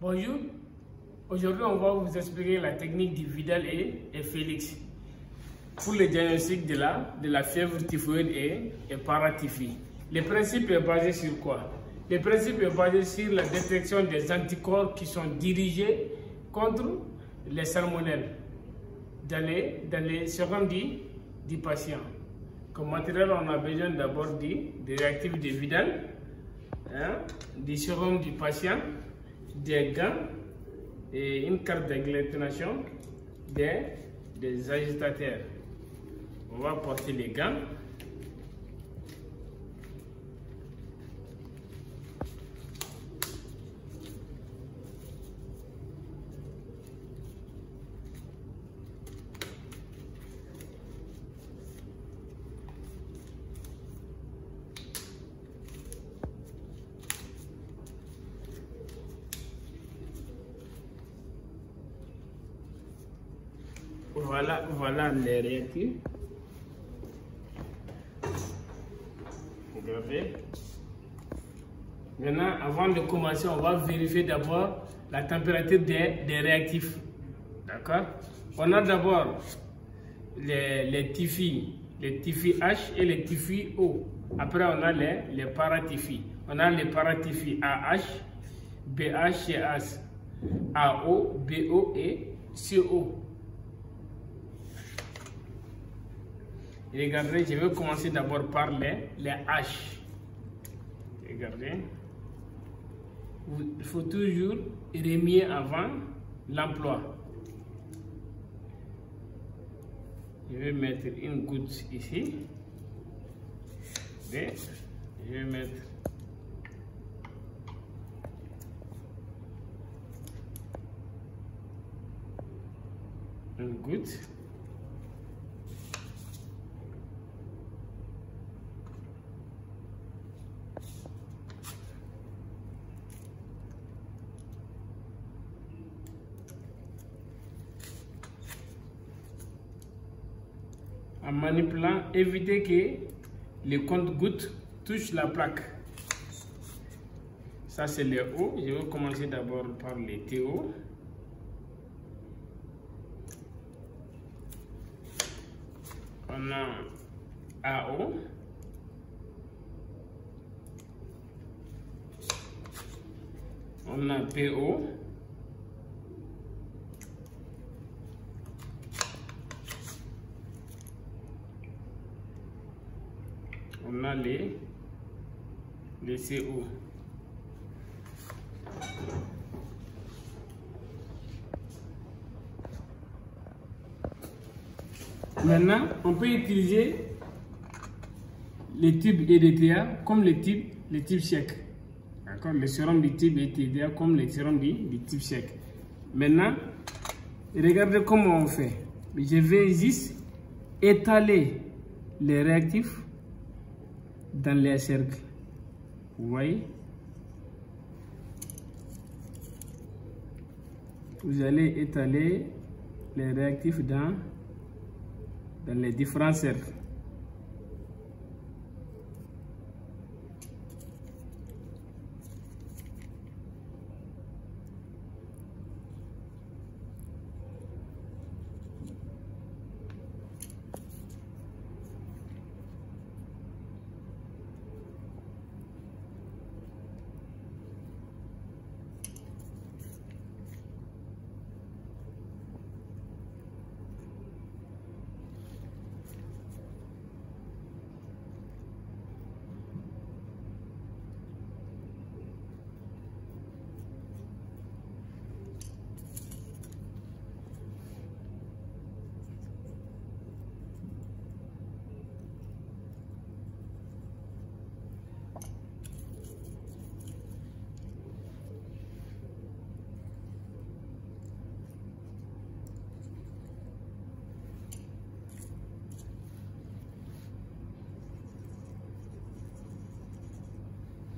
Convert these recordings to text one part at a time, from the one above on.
Bonjour, aujourd'hui on va vous expliquer la technique du Vidal et Félix pour le diagnostic de la fièvre typhoïde et paratyphie. Le principe est basé sur quoi? Le principe est basé sur la détection des anticorps qui sont dirigés contre les salmonelles dans les sérums du patient. Comme matériel, on a besoin d'abord des réactifs de Vidal, du sérum du patient, des gants et une carte d'agglutination des agitateurs. On va porter les gants. Voilà les réactifs. Regardez. Maintenant, avant de commencer, on va vérifier d'abord la température des réactifs. D'accord? On a d'abord les TIFI H et les TIFI O. Après, on a les paratyphies. On a les paratyphies AH, BH, CH, AO, BO et CO. Regardez, je vais commencer d'abord par les H. Regardez. Il faut toujours remuer avant l'emploi. Je vais mettre une goutte ici. Et je vais mettre une goutte. En manipulant, évitez que le compte-gouttes touche la plaque. Ça, c'est les O. Je vais commencer d'abord par les TO. On a AO. On a PO. On a les CO. Maintenant, on peut utiliser les tubes EDTA comme les tubes secs. D'accord? Le sérum du tube EDTA comme le sérum du tube sec. Maintenant, regardez comment on fait. Je vais juste étaler les réactifs dans les cercles. Vous voyez? Vous allez étaler les réactifs dans les différents cercles.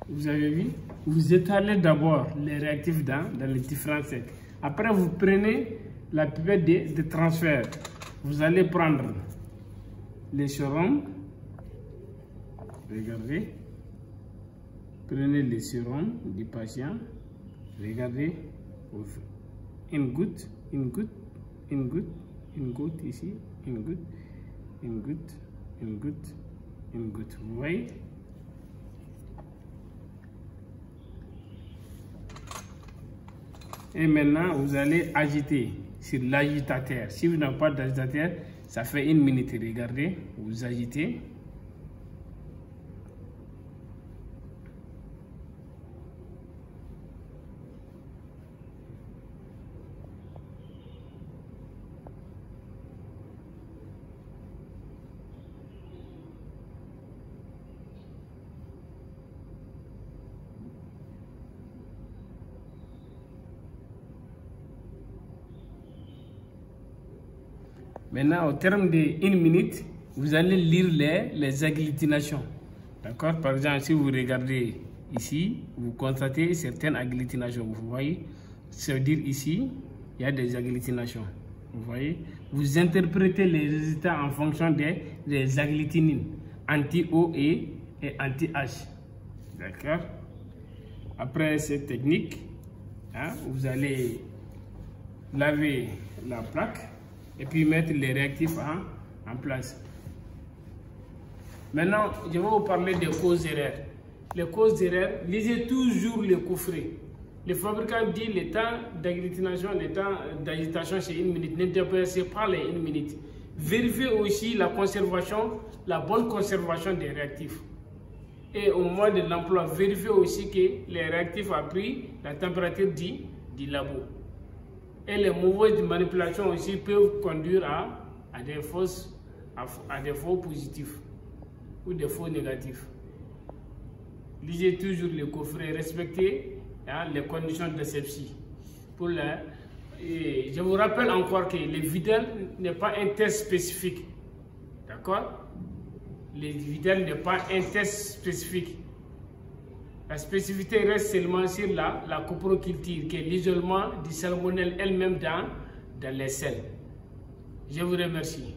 Vous avez vu? Vous étalez d'abord les réactifs dans les différents cercles. Après, vous prenez la pipette de transfert. Vous allez prendre les sérums. Regardez. Prenez les sérums du patient. Regardez. une goutte, une goutte, une goutte, une goutte ici, une goutte, une goutte, une goutte, une goutte. Vous voyez? Et maintenant, vous allez agiter sur l'agitateur. Si vous n'avez pas d'agitateur, ça fait 1 minute. Regardez, vous agitez. Maintenant, au terme de 1 minute, vous allez lire les agglutinations. D'accord? Par exemple, si vous regardez ici, vous constatez certaines agglutinations. Vous voyez? Ça veut dire ici, il y a des agglutinations. Vous voyez? Vous interprétez les résultats en fonction des agglutinines, anti-O et anti-H. D'accord? Après cette technique, vous allez laver la plaque et puis mettre les réactifs en place. Maintenant, je vais vous parler des causes d'erreur. Les causes d'erreur, lisez toujours le coffret. Le fabricant dit le temps d'agglutination, le temps d'agitation c'est 1 minute. Ne dépassez pas les 1 minute. Vérifiez aussi la conservation, la bonne conservation des réactifs. Et au moment de l'emploi, vérifiez aussi que les réactifs ont pris la température du labo. Et les mauvaises manipulations aussi peuvent conduire à des faux positifs ou des faux négatifs. Lisez toujours le coffret, respectez les conditions de sepsie. Je vous rappelle encore que le vidal n'est pas un test spécifique. D'accord? Le vidal n'est pas un test spécifique. La spécificité reste seulement sur la coproculture, qui est l'isolement du salmonelle elle-même dans les selles. Je vous remercie.